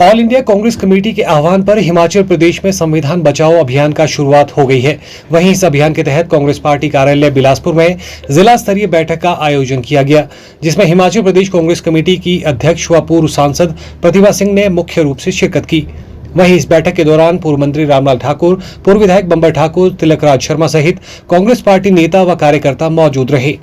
All India Congress committee के आह्वान पर हिमाचल प्रदेश में संविधान बचाओ अभियान का शुरुआत हो गई है। वहीं इस अभियान के तहत कांग्रेस पार्टी कार्यालय बिलासपुर में जिला स्तरीय बैठक का आयोजन किया गया, जिसमें हिमाचल प्रदेश कांग्रेस कमेटी की अध्यक्ष व पूर्व सांसद प्रतिभा सिंह ने मुख्य रूप से शिरकत की। वहीं इस बैठक के दौरान पूर्व मंत्री रामलाल ठाकुर, पूर्व विधायक बंबर ठाकुर, तिलक राज शर्मा सहित कांग्रेस पार्टी नेता व कार्यकर्ता मौजूद रहे।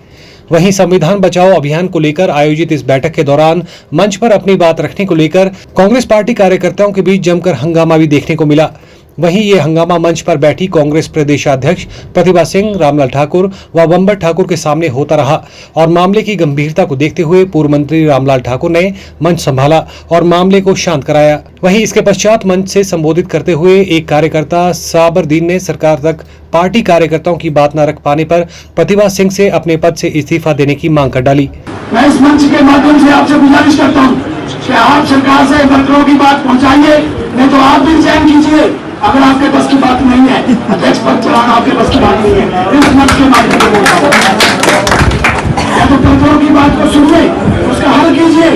वहीं संविधान बचाओ अभियान को लेकर आयोजित इस बैठक के दौरान मंच पर अपनी बात रखने को लेकर कांग्रेस पार्टी कार्यकर्ताओं के बीच जमकर हंगामा भी देखने को मिला। वहीं ये हंगामा मंच पर बैठी कांग्रेस प्रदेशाध्यक्ष प्रतिभा सिंह, रामलाल ठाकुर व बंबर ठाकुर के सामने होता रहा और मामले की गंभीरता को देखते हुए पूर्व मंत्री रामलाल ठाकुर ने मंच संभाला और मामले को शांत कराया। वहीं इसके पश्चात मंच से संबोधित करते हुए एक कार्यकर्ता साबरदीन ने सरकार तक पार्टी कार्यकर्ताओं की बात न रख पाने पर प्रतिभा सिंह से अपने पद से इस्तीफा देने की मांग कर डाली। मैं इस मंच के माध्यम से आपसे गुजारिश करता हूं कि आप सरकार से वर्करों की बात पहुंचाइए, नहीं तो आप भी चयन कीजिए। अगर आपके बस की बात नहीं है, अध्यक्ष पद चलाना आपके बस की बात नहीं है, इस मंच के माध्यम से या तो वर्करों की बात को सुनिए, उसका हल कीजिए,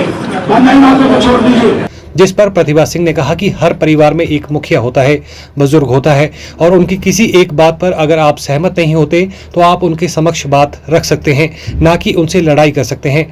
वरना इन बातों को छोड़ दीजिए। जिस पर प्रतिभा सिंह ने कहा कि हर परिवार में एक मुखिया होता है, बुजुर्ग होता है और उनकी किसी एक बात पर अगर आप सहमत नहीं होते तो आप उनके समक्ष बात रख सकते हैं, ना कि उनसे लड़ाई कर सकते हैं।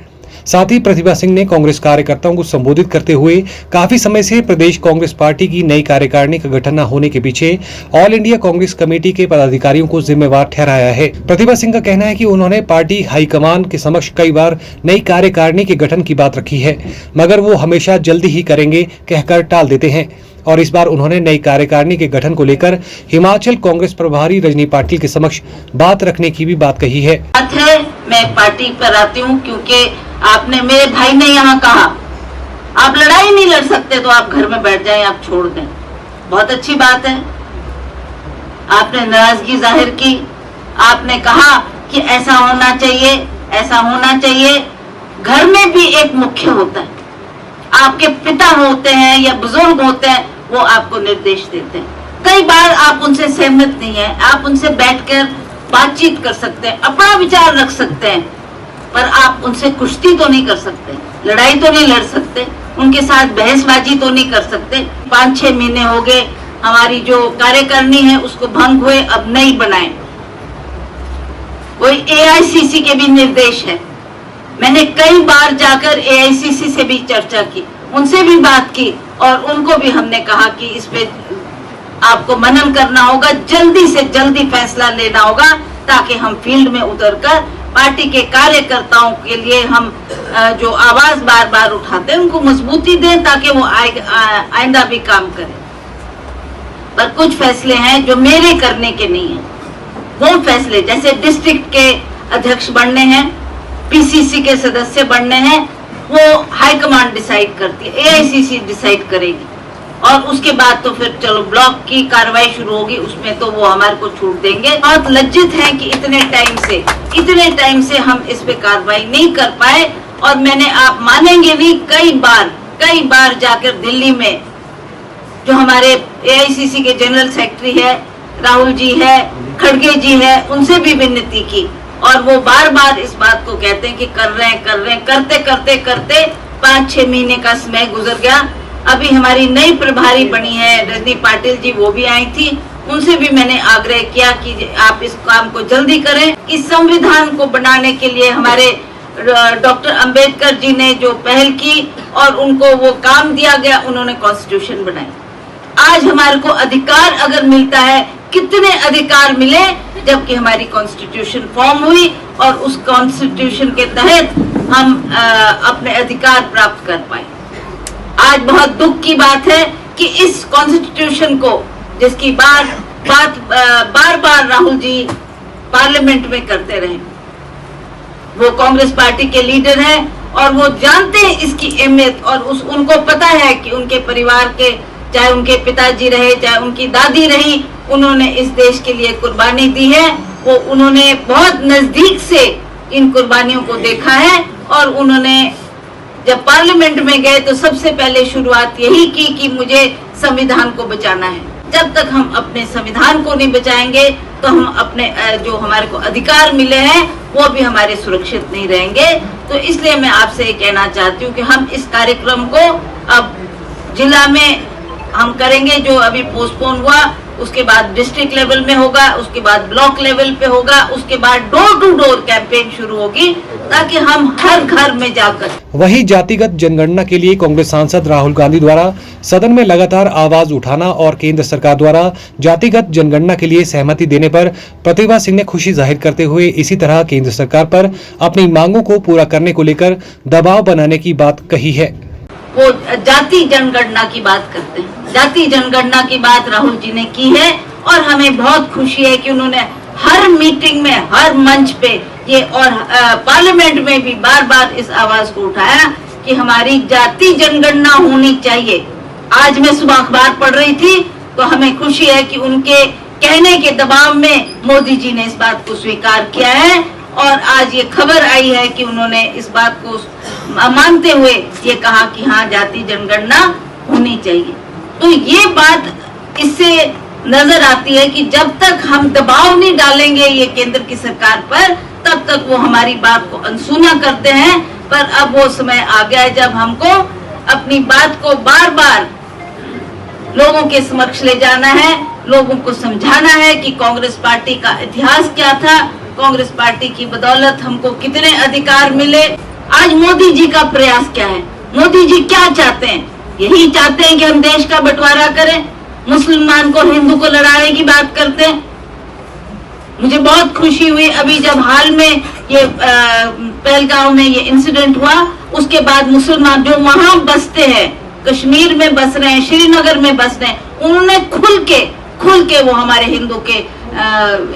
साथ ही प्रतिभा सिंह ने कांग्रेस कार्यकर्ताओं को संबोधित करते हुए काफी समय से प्रदेश कांग्रेस पार्टी की नई कार्यकारिणी का गठन न होने के पीछे ऑल इंडिया कांग्रेस कमेटी के पदाधिकारियों को जिम्मेवार ठहराया है। प्रतिभा सिंह का कहना है कि उन्होंने पार्टी हाईकमान के समक्ष कई बार नई कार्यकारिणी के गठन की बात रखी है, मगर वो हमेशा जल्दी ही करेंगे कहकर टाल देते हैं और इस बार उन्होंने नई कार्यकारिणी के गठन को लेकर हिमाचल कांग्रेस प्रभारी रजनी पाटिल के समक्ष बात रखने की भी बात कही है। मैं पार्टी पर आती हूँ क्योंकि आपने, मेरे भाई ने यहाँ कहा आप लड़ाई नहीं लड़ सकते तो आप घर में बैठ जाएं, आप छोड़ दें। बहुत अच्छी बात है, आपने नाराजगी जाहिर की, आपने कहा कि ऐसा होना चाहिए, ऐसा होना चाहिए। घर में भी एक मुख्य होता है, आपके पिता होते हैं या बुजुर्ग होते हैं, वो आपको निर्देश देते हैं। कई बार आप उनसे सहमत नहीं है, आप उनसे बैठकर बातचीत कर सकते हैं, अपना विचार रख सकते हैं, पर आप उनसे कुश्ती तो नहीं कर सकते, लड़ाई तो नहीं लड़ सकते, उनके साथ बहसबाजी तो नहीं कर सकते। 5-6 महीने हो गए, हमारी जो कार्यकारिणी है उसको भंग हुए, अब नहीं बनाए। कोई एआईसीसी के भी निर्देश है, मैंने कई बार जाकर एआईसीसी से भी चर्चा की, उनसे भी बात की और उनको भी हमने कहा कि इस पे आपको मनन करना होगा, जल्दी से जल्दी फैसला लेना होगा ताकि हम फील्ड में उतरकर पार्टी के कार्यकर्ताओं के लिए हम जो आवाज बार बार उठाते हैं उनको मजबूती दें ताकि वो आइंदा भी काम करें। पर कुछ फैसले हैं जो मेरे करने के नहीं है, वो फैसले जैसे डिस्ट्रिक्ट के अध्यक्ष बनने हैं, पीसीसी के सदस्य बनने हैं, वो हाईकमांड डिसाइड करती है, एआईसीसी डिसाइड करेगी और उसके बाद तो फिर चलो ब्लॉक की कार्रवाई शुरू होगी, उसमें तो वो हमारे को छूट देंगे। बहुत लज्जित है कि इतने टाइम से हम इस पे कार्रवाई नहीं कर पाए और मैंने, आप मानेंगे नहीं, कई बार जाकर दिल्ली में जो हमारे एआईसीसी के जनरल सेक्रेटरी है, राहुल जी है, खड़गे जी है, उनसे भी विनती की और वो बार बार इस बात को कहते हैं कि कर रहे हैं, करते 5-6 महीने का समय गुजर गया। अभी हमारी नई प्रभारी बनी है रजनी पाटिल जी, वो भी आई थी, उनसे भी मैंने आग्रह किया कि आप इस काम को जल्दी करें। इस संविधान को बनाने के लिए हमारे डॉक्टर अंबेडकर जी ने जो पहल की और उनको वो काम दिया गया, उन्होंने कॉन्स्टिट्यूशन बनाई। आज हमारे को अधिकार अगर मिलता है, कितने अधिकार मिले जबकि हमारी कॉन्स्टिट्यूशन फॉर्म हुई और उस कॉन्स्टिट्यूशन के तहत हम अपने अधिकार प्राप्त कर पाए। आज बहुत दुख की बात है कि इस कॉन्स्टिट्यूशन को, जिसकी बार राहुल जी पार्लियामेंट में करते रहे, वो कांग्रेस पार्टी के लीडर हैं और वो जानते हैं इसकी अहमियत और उनको पता है कि उनके परिवार के, चाहे उनके पिताजी रहे, चाहे उनकी दादी रही, उन्होंने इस देश के लिए कुर्बानी दी है। वो उन्होंने बहुत नजदीक से इन कुर्बानियों को देखा है और उन्होंने जब पार्लियामेंट में गए तो सबसे पहले शुरुआत यही की कि मुझे संविधान को बचाना है। जब तक हम अपने संविधान को नहीं बचाएंगे तो हम अपने जो हमारे को अधिकार मिले हैं वो भी हमारे सुरक्षित नहीं रहेंगे। तो इसलिए मैं आपसे ये कहना चाहती हूँ कि हम इस कार्यक्रम को अब जिला में हम करेंगे, जो अभी पोस्टपोन हुआ उसके बाद डिस्ट्रिक्ट लेवल में होगा, उसके बाद ब्लॉक लेवल पे होगा, उसके बाद डोर टू डोर कैंपेन शुरू होगी ताकि हम हर घर में जाकर। वहीं जातिगत जनगणना के लिए कांग्रेस सांसद राहुल गांधी द्वारा सदन में लगातार आवाज उठाना और केंद्र सरकार द्वारा जातिगत जनगणना के लिए सहमति देने पर प्रतिभा सिंह ने खुशी जाहिर करते हुए इसी तरह केंद्र सरकार पर अपनी मांगों को पूरा करने को लेकर दबाव बनाने की बात कही है। वो जाति जनगणना की बात करते हैं, जाति जनगणना की बात राहुल जी ने की है और हमें बहुत खुशी है कि उन्होंने हर मीटिंग में, हर मंच पे ये और पार्लियामेंट में भी बार बार इस आवाज को उठाया कि हमारी जाति जनगणना होनी चाहिए। आज मैं सुबह अखबार पढ़ रही थी तो हमें खुशी है कि उनके कहने के दबाव में मोदी जी ने इस बात को स्वीकार किया है और आज ये खबर आई है कि उन्होंने इस बात को मानते हुए ये कहा कि हाँ, जाति जनगणना होनी चाहिए। तो ये बात इससे नजर आती है कि जब तक हम दबाव नहीं डालेंगे ये केंद्र की सरकार पर, तब तक वो हमारी बात को अनसुना करते हैं। पर अब वो समय आ गया है जब हमको अपनी बात को बार बार लोगों के समक्ष ले जाना है, लोगों को समझाना है कि कांग्रेस पार्टी का इतिहास क्या था, कांग्रेस पार्टी की बदौलत हमको कितने अधिकार मिले। आज मोदी जी का प्रयास क्या है? मोदी जी क्या चाहते हैं? यही चाहते हैं कि हम देश का बंटवारा करें, मुसलमान को हिंदू को लड़ाने की बात करते हैं। मुझे बहुत खुशी हुई अभी जब हाल में ये पहलगांव में ये इंसिडेंट हुआ, उसके बाद मुसलमान जो वहां बसते हैं, कश्मीर में बस रहे हैं, श्रीनगर में बस रहे हैं, उन्होंने खुल के वो हमारे हिंदू के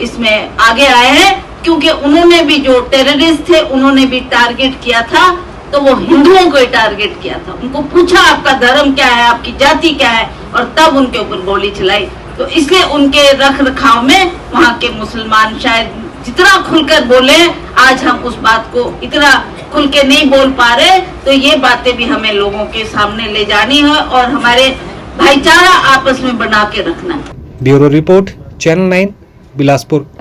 इसमें आगे आए हैं, क्योंकि उन्होंने भी जो टेररिस्ट थे उन्होंने भी टारगेट किया था, तो वो हिंदुओं को ही टारगेट किया था। उनको पूछा आपका धर्म क्या है, आपकी जाति क्या है, और तब उनके ऊपर गोली चलाई। तो इसलिए उनके रख रखाव में वहाँ के मुसलमान शायद जितना खुलकर बोले, आज हम उस बात को इतना खुल के नहीं बोल पा रहे। तो ये बातें भी हमें लोगों के सामने ले जानी है और हमारे भाईचारा आपस में बना के रखना है। Bureau report, channel 9, Bilaspur.